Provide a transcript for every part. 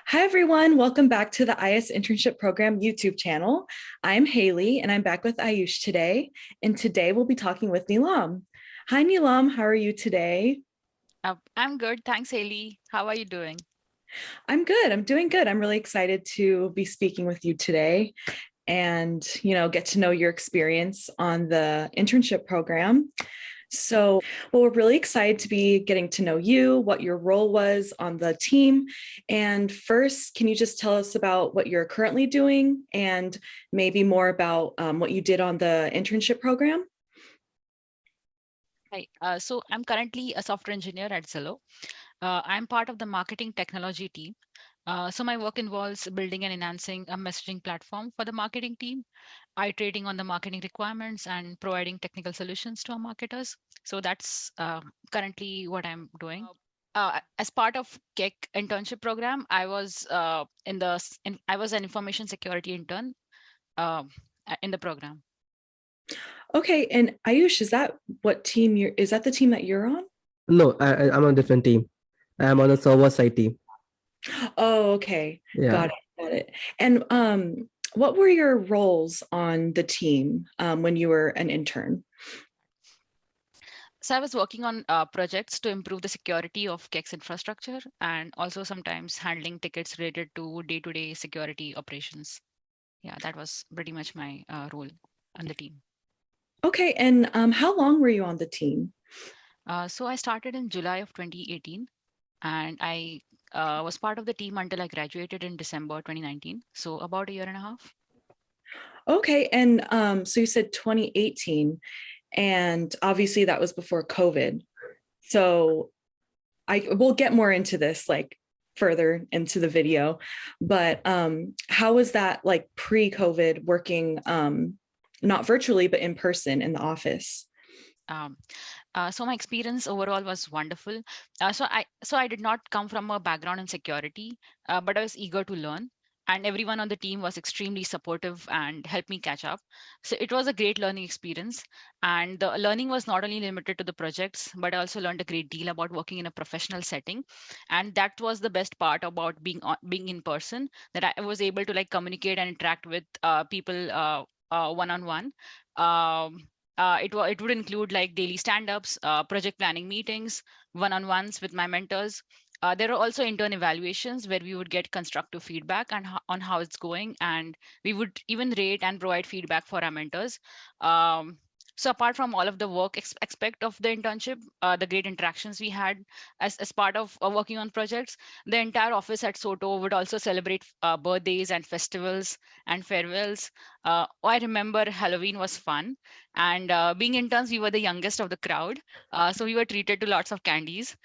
Hi, everyone. Welcome back to the IS Internship Program YouTube channel. I'm Haley, and I'm back with Ayush today. And today we'll be talking with Neelam. Hi, Neelam. How are you today? I'm good. Thanks, Haley. How are you doing? I'm good. I'm doing good. I'm really excited to be speaking with you today and, get to know your experience on the internship program. We're really excited to be getting to know you, what your role was on the team. And first, can you just tell us about what you're currently doing and maybe more about what you did on the internship program? Hi. So I'm currently a software engineer at Zillow. I'm part of the marketing technology team. So my work involves building and enhancing a messaging platform for the marketing team, iterating on the marketing requirements and providing technical solutions to our marketers. So that's currently what I'm doing. As part of Keck internship program, I was I was an information security intern uh, in the program. Okay, and Ayush, is that the team that you're on? No, I'm on a different team. I'm on a server side team. Oh, okay. Yeah. Got it. And what were your roles on the team when you were an intern? So I was working on projects to improve the security of Keck's infrastructure and also sometimes handling tickets related to day-to-day security operations. Yeah, that was pretty much my role on the team. Okay, and how long were you on the team? So I started in July of 2018, and I was part of the team until I graduated in December 2019. So about a year and a half. Okay, and so you said 2018, and obviously that was before COVID. So I will get more into this like further into the video, but how was that like pre-COVID working not virtually but in person in the office? Um, so my experience overall was wonderful. So I did not come from a background in security, but I was eager to learn, and everyone on the team was extremely supportive and helped me catch up. So it was a great learning experience, and the learning was not only limited to the projects, but I also learned a great deal about working in a professional setting, and that was the best part about being in person, that I was able to like communicate and interact with people one on one. It would include like daily stand-ups, project planning meetings, one-on-ones with my mentors. There are also intern evaluations where we would get constructive feedback on how it's going, and we would even rate and provide feedback for our mentors. Um, so apart from all of the work aspect of the internship, the great interactions we had as part of working on projects, the entire office at Soto would also celebrate birthdays and festivals and farewells. I remember Halloween was fun, and being interns, we were the youngest of the crowd. So we were treated to lots of candies.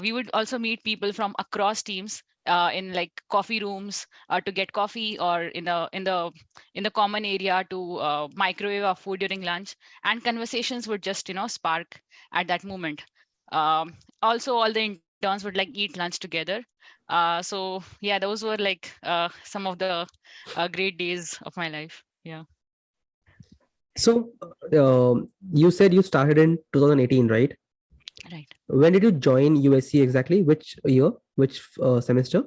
We would also meet people from across teams in like coffee rooms to get coffee, or in the common area to microwave our food during lunch, and conversations would just spark at that moment. Also, all the interns would like eat lunch together. So yeah, those were like some of the great days of my life. Yeah. So you said you started in 2018, right? Right. When did you join USC exactly? Which year? Which semester?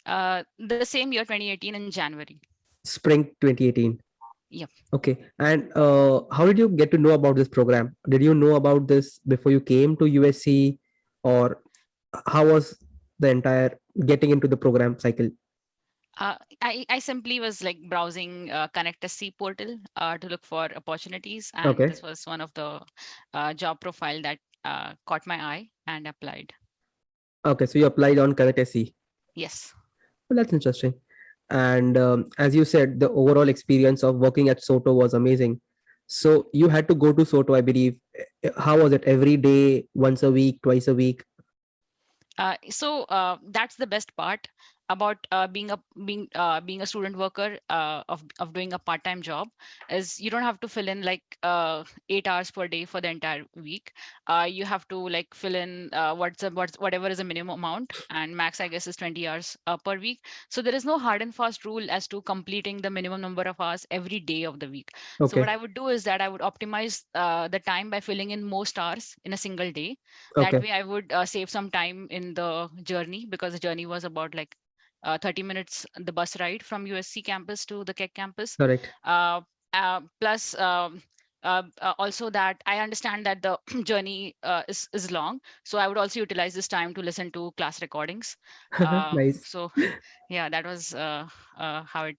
The same year, 2018 in January. Spring 2018. Yep. Okay. And how did you get to know about this program? Did you know about this before you came to USC, or how was the entire getting into the program cycle? I simply was like browsing Connect SC portal to look for opportunities, and Okay. this was one of the job profile that caught my eye and applied. Okay. So you applied on Connect SC. Yes. Well, that's interesting. And as you said, the overall experience of working at Soto was amazing. So you had to go to Soto, I believe. How was it? Every day, once a week, twice a week? So that's the best part about being a student worker of doing a part-time job, is you don't have to fill in like 8 hours per day for the entire week. You have to like fill in whatever is the minimum amount, and max I guess is 20 hours per week. So there is no hard and fast rule as to completing the minimum number of hours every day of the week. So what Okay. I would do is that I would optimize the time by filling in most hours in a single day. That Okay. way I would save some time in the journey, because the journey was about like 30 minutes the bus ride from USC campus to the Keck campus. Correct. Plus, also that I understand that the journey is long, so I would also utilize this time to listen to class recordings. Nice. So yeah, that was how it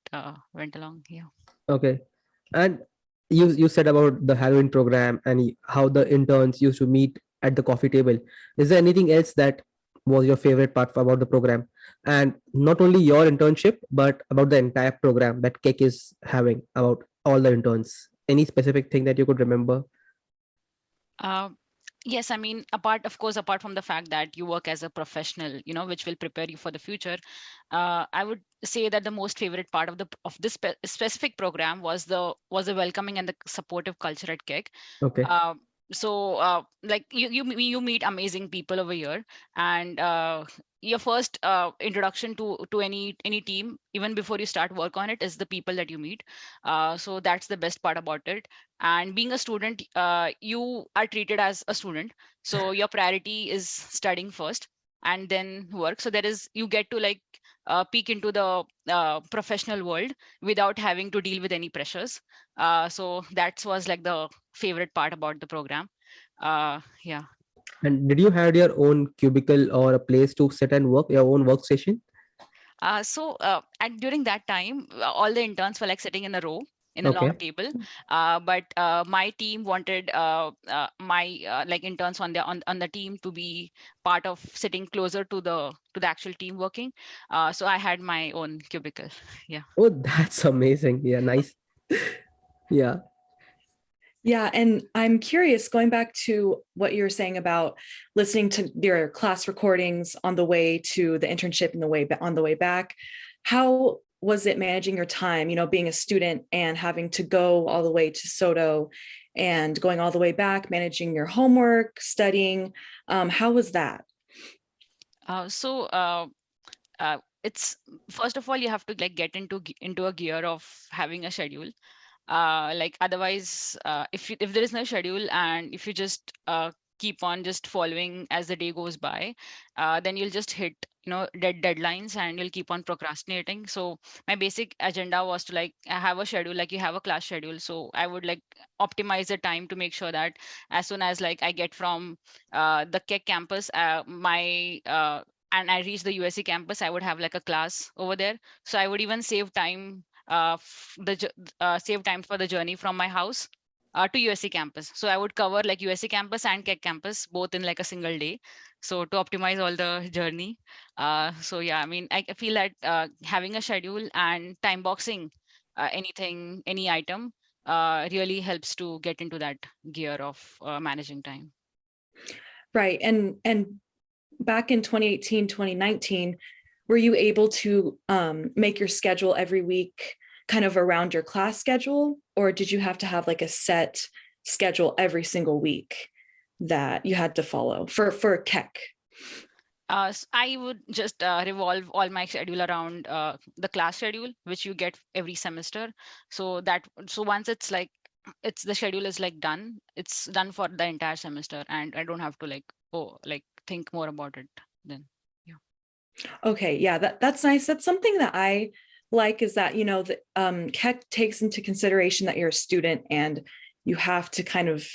went along. Yeah. Okay. And you said about the Halloween program and how the interns used to meet at the coffee table. Is there anything else that was your favorite part about the program? And not only your internship, but about the entire program that Keck is having about all the interns. Any specific thing that you could remember? Uh, yes, I mean, apart from the fact that you work as a professional, which will prepare you for the future, I would say that the most favorite part of this specific program was the welcoming and the supportive culture at Keck. Okay. Uh, like you meet amazing people over here, and your first introduction to any team, even before you start work on it, is the people that you meet. So that's the best part about it. And being a student, you are treated as a student, so your priority is studying first and then work. So you get to like peek into the professional world without having to deal with any pressures. So that was like the favorite part about the program. Yeah. And did you have your own cubicle or a place to sit and work, your own workstation? And during that time, all the interns were like sitting in a row in a long Okay. table. But my team wanted my like interns on the team to be part of sitting closer to the actual team working. So I had my own cubicle. Yeah. Oh, that's amazing. Yeah, nice. Yeah. Yeah, and I'm curious, going back to what you were saying about listening to your class recordings on the way to the internship and on the way back, how was it managing your time, being a student and having to go all the way to Soto and going all the way back, managing your homework, studying? How was that? So it's first of all you have to like get into a gear of having a schedule. Like otherwise, if there is no schedule and if you just keep on just following as the day goes by, then you'll just hit deadlines and you'll keep on procrastinating. So my basic agenda was to like have a schedule, like you have a class schedule. So I would like optimize the time to make sure that as soon as like I get from the Keck campus, my and I reach the USC campus, I would have like a class over there. So I would even save time save time for the journey from my house to USC campus. So I would cover like USC campus and Keck campus both in like a single day. So to optimize all the journey. So yeah, I mean, I feel that having a schedule and time boxing any item really helps to get into that gear of managing time. Right. And back in 2018, 2019, were you able to make your schedule every week kind of around your class schedule, or did you have to have like a set schedule every single week that you had to follow for Keck? I would just revolve all my schedule around the class schedule, which you get every semester. So once it's like the schedule is like done, it's done for the entire semester, and I don't have to like think more about it then. Yeah. Okay, yeah, that's nice. That's something that I like, is that the Keck takes into consideration that you're a student and you have to kind of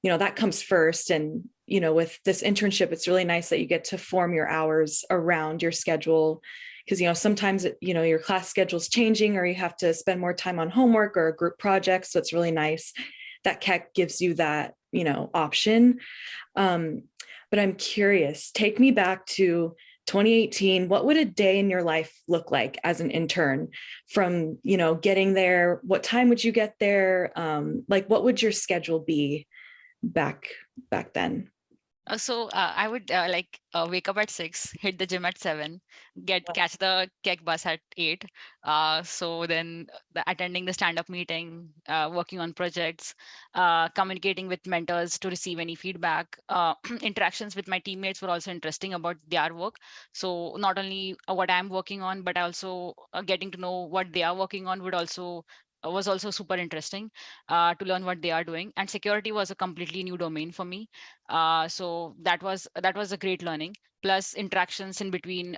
that comes first. And with this internship, it's really nice that you get to form your hours around your schedule, because sometimes your class schedule is changing, or you have to spend more time on homework or a group project. So it's really nice that Keck gives you that option. But I'm curious, take me back to 2018. What would a day in your life look like as an intern? From getting there, what time would you get there? Like, what would your schedule be back then? I would wake up at 6, hit the gym at 7, catch the Keck bus at 8. So then attending the stand-up meeting, working on projects, communicating with mentors to receive any feedback. Interactions with my teammates were also interesting about their work. So not only what I'm working on, but also getting to know what they are working on was also super interesting to learn what they are doing. And security was a completely new domain for me. So that was a great learning. plus interactions in between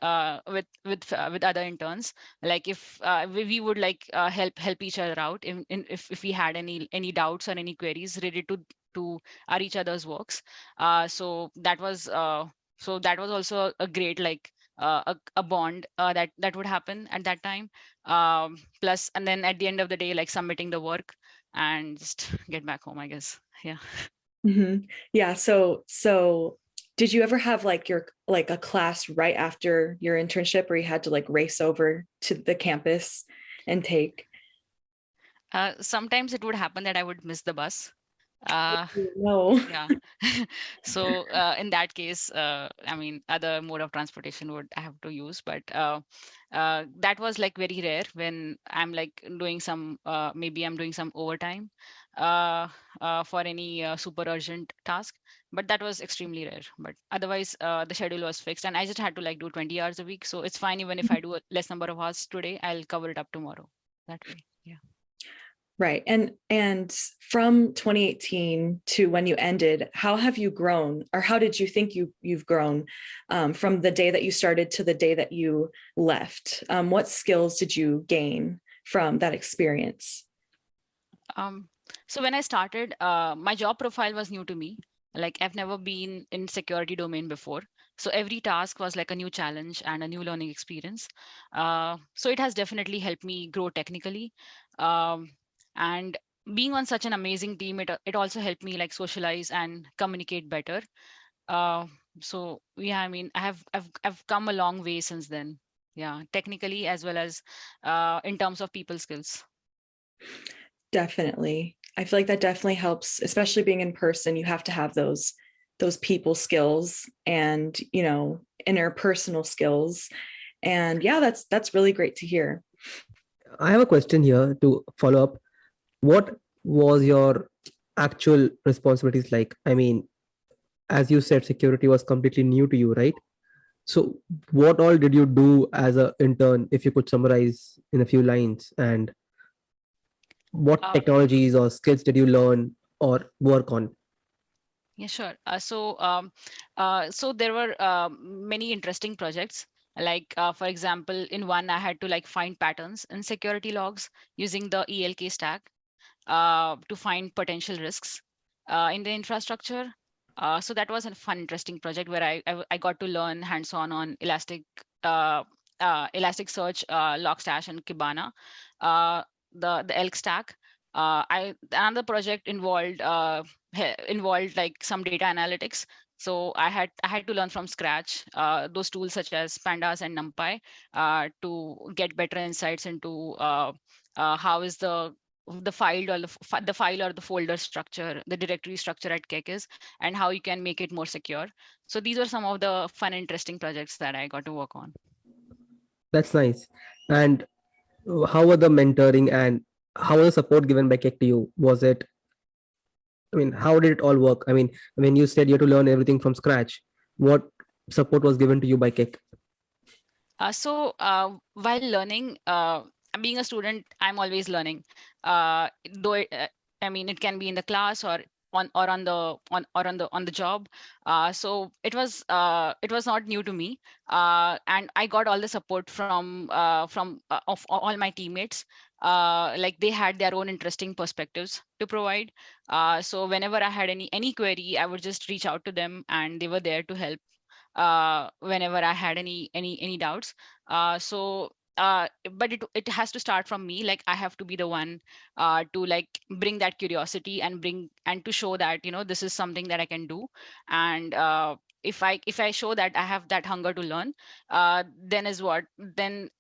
with other interns. Like if we would like help each other out if we had any doubts or any queries related to our each other's works. So that was also a great like a bond that would happen at that time. Plus, and then at the end of the day, like submitting the work and just get back home, I guess. Yeah. Yeah. So did you ever have like a class right after your internship where you had to like race over to the campus and take? Sometimes it would happen that I would miss the bus. Uh, No. yeah. So in that case, I mean, other mode of transportation would I have to use, but that was like very rare when I'm like doing some maybe I'm doing some overtime for any super urgent task. But that was extremely rare. But otherwise, the schedule was fixed, and I just had to like do 20 hours a week. So it's fine even if I do a less number of hours today, I'll cover it up tomorrow. That way, yeah. Right. And from 2018 to when you ended, how have you grown, or how did you think you've grown from the day that you started to the day that you left? What skills did you gain from that experience? So when I started, my job profile was new to me. Like I've never been in security domain before. So every task was like a new challenge and a new learning experience. So it has definitely helped me grow technically. Um, and being on such an amazing team, it also helped me like socialize and communicate better. Uh, so yeah, I mean, I've come a long way since then. Yeah, technically as well as in terms of people skills. Definitely. I feel like that definitely helps, especially being in person. You have to have those people skills and, interpersonal skills. And yeah, that's really great to hear. I have a question here to follow up. What was your actual responsibilities like? I mean, as you said, security was completely new to you, right? So, what all did you do as an intern, if you could summarize in a few lines? And what Uh, technologies or skills did you learn or work on? Yeah, sure. So there were many interesting projects. Like, for example, in one, I had to like find patterns in security logs using the ELK stack to find potential risks in the infrastructure. So that was a fun, interesting project where I got to learn hands-on on uh, Elasticsearch, Logstash, and Kibana, uh, the ELK stack. I Another project involved like some data analytics. So I had to learn from scratch those tools such as pandas and numpy to get better insights into how is the file or the file or the folder structure, the directory structure at Keck is, and how you can make it more secure. So these were some of the fun, interesting projects that I got to work on. That's nice. And how were the mentoring and how was the support given by Keck to you? Was it, I mean, how did it all work? I mean, when you said you had to learn everything from scratch, what support was given to you by Keck? While learning, being a student, I'm always learning. Though I mean, it can be in the class or on the job. So it was not new to me, and I got all the support from of all my teammates. Like they had their own interesting perspectives to provide. So whenever I had any query, I would just reach out to them, and they were there to help whenever I had any doubts. But it has to start from me. Like I have to be the one to like bring that curiosity and bring and to show that this is something that I can do. And if I show that I have that hunger to learn, then is what then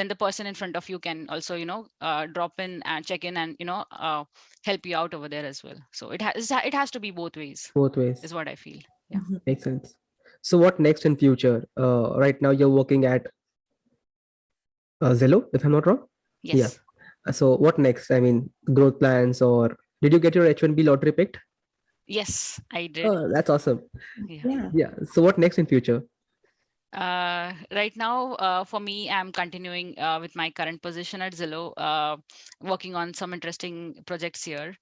the person in front of you can also drop in and check in and help you out over there as well. So it has to be both ways, Both ways. is what I feel. Yeah. Makes sense. So, what next in future? Right now, you're working at Zillow, if I'm not wrong. Yeah. Yes. So, what next? I mean, growth plans, or did you get your H1B lottery picked? Yes, I did. Oh, that's awesome. Yeah. Yeah. Yeah. So, what next in future? Right now, for me, I'm continuing with my current position at Zillow, working on some interesting projects here,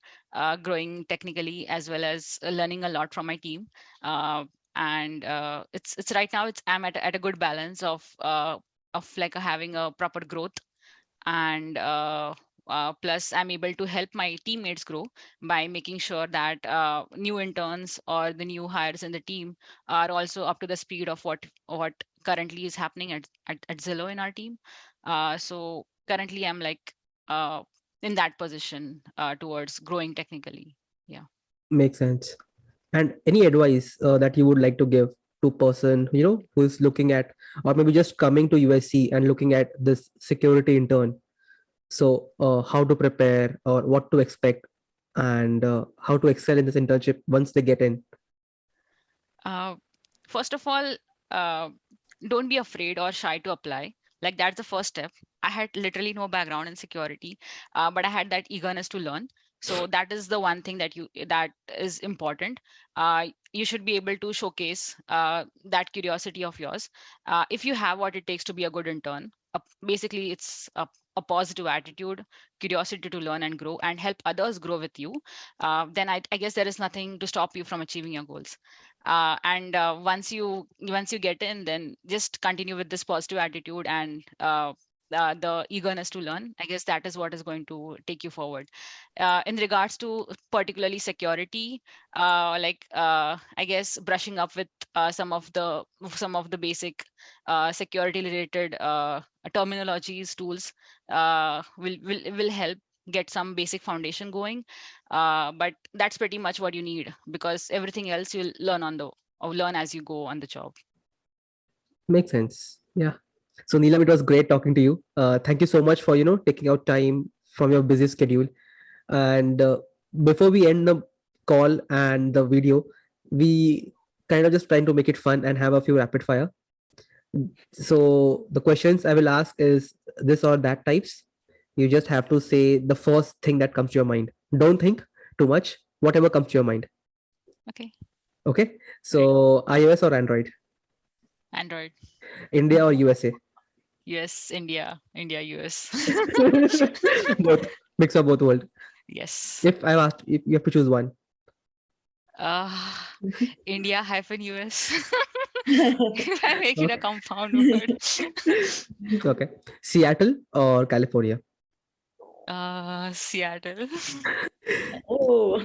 growing technically as well as learning a lot from my team. and it's right now I'm at a good balance of like having a proper growth, and plus I'm able to help my teammates grow by making sure that new interns or the new hires in the team are also up to the speed of what currently is happening at Zillow in our team. So currently I'm like in that position towards growing technically. Yeah. Makes sense. And any advice that you would like to give to person, who is looking at, or maybe just coming to USC and looking at this security intern? So how to prepare or what to expect, and how to excel in this internship once they get in? Uh, First of all, uh, don't be afraid or shy to apply. Like that's the first step. I had literally no background in security, but I had that eagerness to learn. So that is the one thing that is important. You should be able to showcase that curiosity of yours. If you have what it takes to be a good intern, basically it's a positive attitude, curiosity to learn and grow, and help others grow with you. Then I guess there is nothing to stop you from achieving your goals. And once you get in, then just continue with this positive attitude and the eagerness to learn. I guess that is what is going to take you forward. In regards to particularly security, I guess brushing up with some of the basic security related terminologies, tools will help get some basic foundation going. But that's pretty much what you need, because everything else you'll learn as you go on the job. Makes sense. Yeah. So Neelam, it was great talking to you. Thank you so much for taking out time from your busy schedule. And before we end the call and the video, we kind of just trying to make it fun and have a few rapid fire. So the questions I will ask is this or that types. You just have to say the first thing that comes to your mind. Don't think too much. Whatever comes to your mind. Okay. Okay. So iOS or Android? Android. India or USA? US, India, US. Both. Mix of both world. Yes. If I asked, if you have to choose one. India hyphen US. If I make it a compound word. Okay. Seattle or California? Seattle. Oh,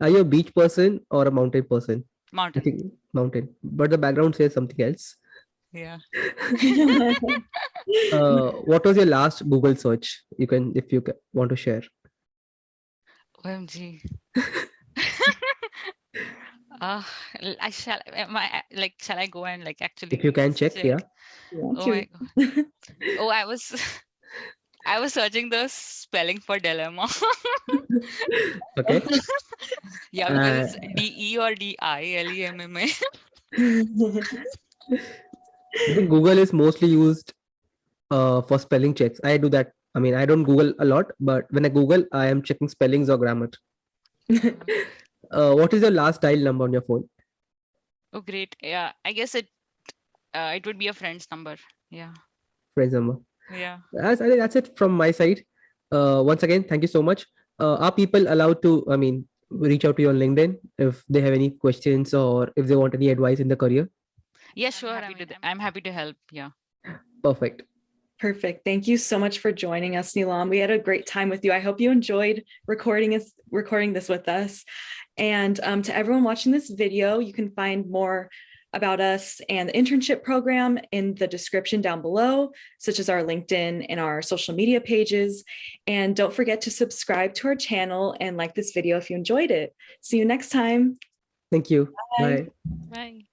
Are you a beach person or a mountain person? I Mountain. think mountain, but the background says something else. Yeah. What was your last Google search? You can, if you want to share. OMG. Shall I go and actually If you can check, yeah. Oh my god. Oh, I was searching the spelling for dilemma. Okay. Yeah, because it's DE or DILEMMA. I think Google is mostly used for spelling checks. I do that. I mean, I don't Google a lot, but when I Google, I am checking spellings or grammar. What is your last dial number on your phone? Oh, great. Yeah, I guess it would be a friend's number. Yeah. Friends number. Yeah. I think that's it from my side. Once again, thank you so much. Are people allowed to, I mean, reach out to you on LinkedIn if they have any questions or if they want any advice in the career? Yeah, sure. I'm happy to help. Yeah. Perfect. Perfect. Thank you so much for joining us, Neelam. We had a great time with you. I hope you enjoyed recording this with us. And to everyone watching this video, you can find more about us and the internship program in the description down below, such as our LinkedIn and our social media pages. And don't forget to subscribe to our channel and like this video if you enjoyed it. See you next time. Thank you. Bye. Bye. Bye.